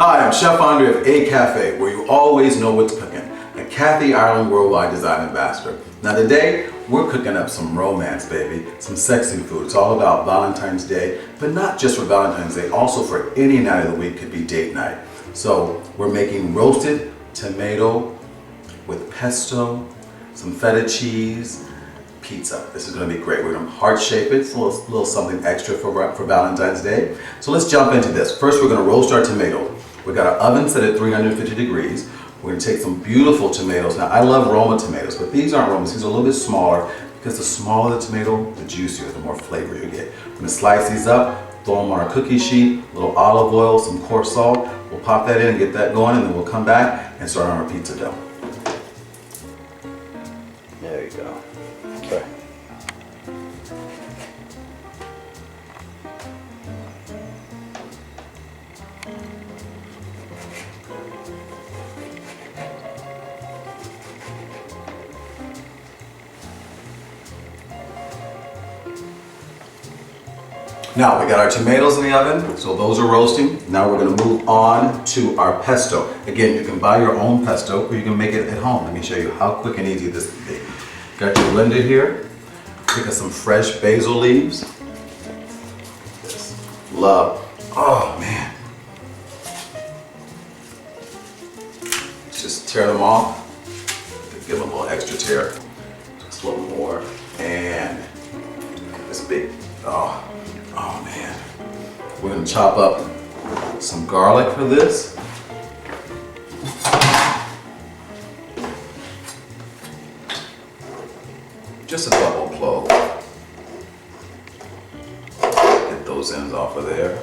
Hi, I'm Chef Andre of ACafe, where you always know what's cooking. A Kathy Ireland Worldwide Design Ambassador. Now today, we're cooking up some romance, baby. Some sexy food. It's all about Valentine's Day, but not just for Valentine's Day, also for any night of the week. Could be date night. So we're making roasted tomato with pesto, some feta cheese, pizza. This is going to be great. We're going to heart shape it. It's a little something extra for Valentine's Day. So let's jump into this. First, we're going to roast our tomato. We got our oven set at 350 degrees. We're going to take some beautiful tomatoes. Now, I love Roma tomatoes, but these aren't Romas. These are a little bit smaller because the smaller the tomato, the juicier, the more flavor you get. We're going to slice these up, throw them on our cookie sheet, a little olive oil, some coarse salt. We'll pop that in and get that going, and then we'll come back and start on our pizza dough. There you go. Okay. Now we got our tomatoes in the oven, so those are roasting. Now we're going to move on to our pesto. Again, you can buy your own pesto or you can make it at home. Let me show you how quick and easy this can be. Got your blender here. Pick up some fresh basil leaves. Just love. Oh man. Let's just tear them off. Give them a little extra tear. Just a little more. And this big. Oh man. We're going to chop up some garlic for this. Just a double clove. Get those ends off of there.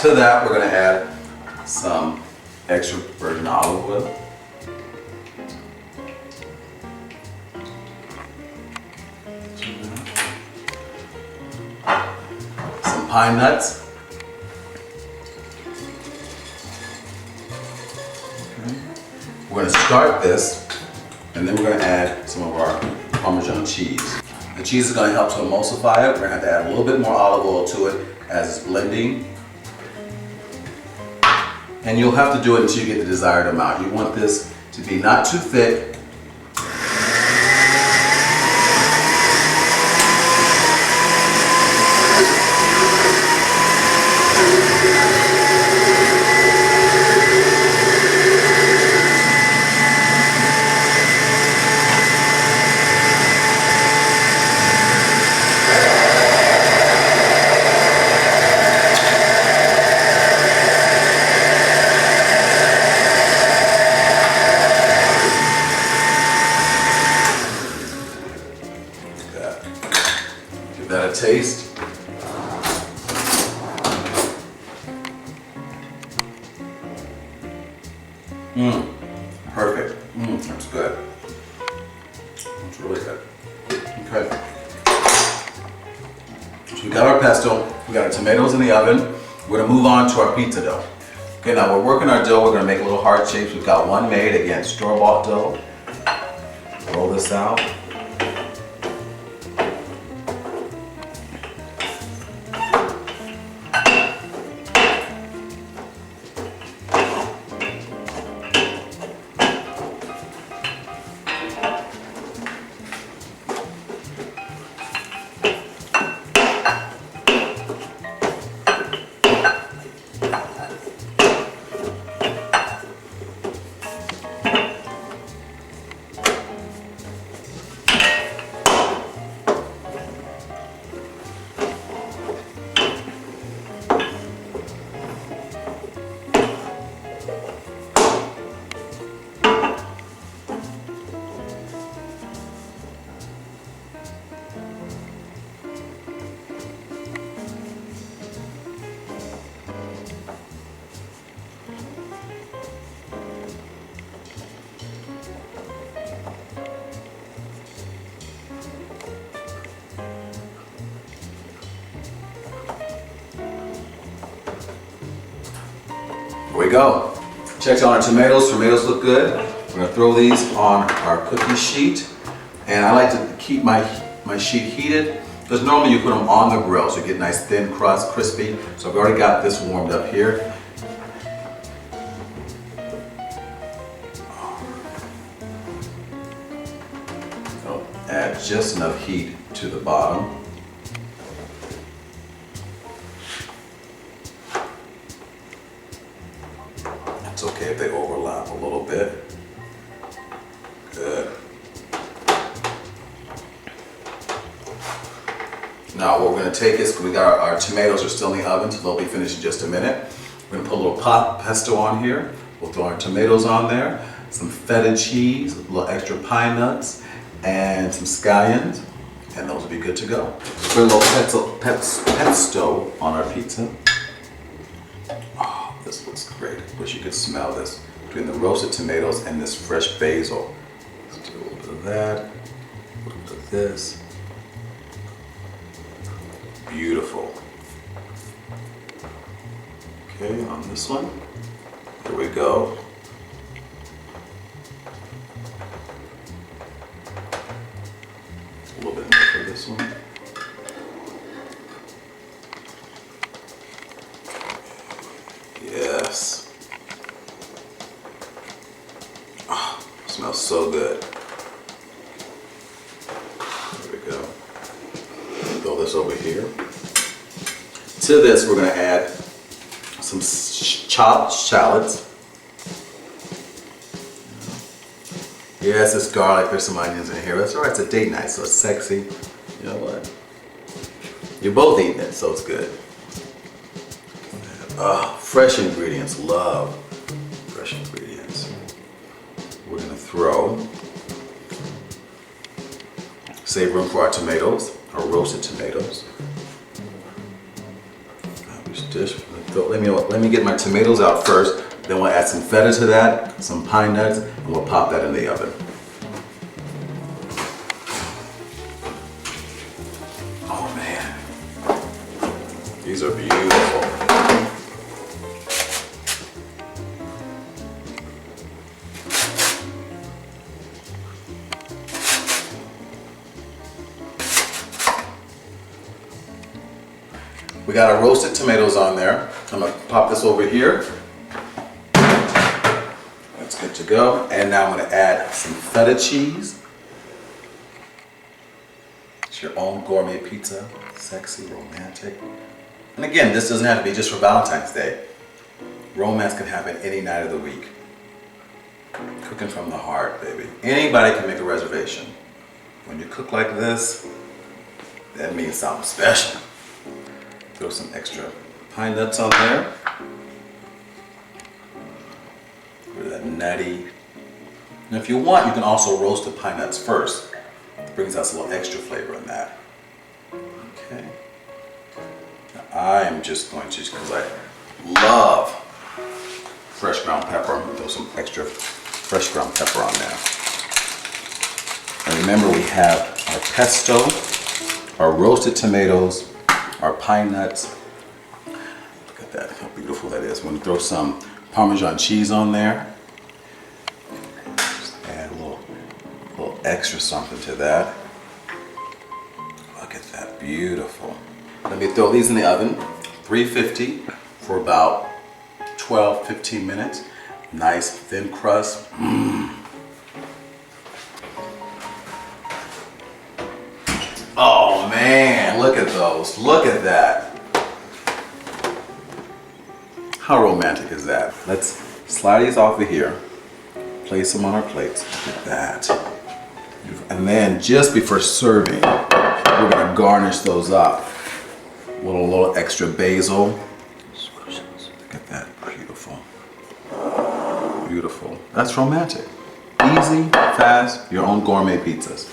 To that, we're going to add some extra virgin olive oil. Some pine nuts. Okay. We're going to start this, and then we're going to add some of our Parmesan cheese. The cheese is going to help to emulsify it. We're going to have to add a little bit more olive oil to it as it's blending. And you'll have to do it until you get the desired amount. You want this to be not too thick. Give that a taste. Perfect. That's good. That's really good. Okay. So we got our pesto, we got our tomatoes in the oven. We're gonna move on to our pizza dough. Okay, now we're working our dough. We're gonna make little heart shapes. We've got one made, again, store-bought dough. Roll this out. Here we go. Checked on our tomatoes. Tomatoes look good. We're gonna throw these on our cookie sheet. And I like to keep my sheet heated because normally you put them on the grill so you get nice thin crust, crispy. So I've already got this warmed up here. adds just enough heat to the bottom. It's okay if they overlap a little bit. Good. Now what we're going to take is, we got our tomatoes are still in the oven, so they'll be finished in just a minute. We're going to put a little pot pesto on here. We'll throw our tomatoes on there, some feta cheese, a little extra pine nuts, and some scallions, and those will be good to go. Put a little pesto on our pizza. Oh, this looks great. Wish you could smell this between the roasted tomatoes and this fresh basil. Let's do a little bit of that, a little bit of this. Beautiful. Okay, on this one, here we go. A little bit more for this one. Yes. Oh, smells so good. There we go. Throw this over here. To this, we're going to add some chopped shallots. Yes, it's garlic. There's some onions in here. That's all right. It's a date night, so it's sexy. You know what? You're both eating it, so it's good. Fresh ingredients. Love fresh ingredients. We're going to throw, save room for our tomatoes, our roasted tomatoes. Let me get my tomatoes out first, then we'll add some feta to that, some pine nuts, and we'll pop that in the oven. Oh man, these are beautiful. We got our roasted tomatoes on there. I'm gonna pop this over here. That's good to go. And now I'm gonna add some feta cheese. It's your own gourmet pizza, sexy, romantic. And again, this doesn't have to be just for Valentine's Day. Romance can happen any night of the week. Cooking from the heart, baby. Anybody can make a reservation. When you cook like this, that means something special. Throw some extra pine nuts on there. With that nutty. And if you want, you can also roast the pine nuts first. It brings out a little extra flavor in that. Okay. Now I'm just going to, because I love fresh ground pepper, throw some extra fresh ground pepper on there. And remember, we have our pesto, our roasted tomatoes, our pine nuts. Look at that, how beautiful that is. We're going to throw some Parmesan cheese on there. Just add a little extra something to that. Look at that, beautiful. Let me throw these in the oven, 350 for about 12-15 minutes. Nice thin crust. Oh man, look at those. Look at that. How romantic is that? Let's slide these off of here. Place them on our plates. Look at that. And then just before serving, we're gonna garnish those up with a little extra basil. Look at that, beautiful. Beautiful. That's romantic. Easy, fast, your own gourmet pizzas.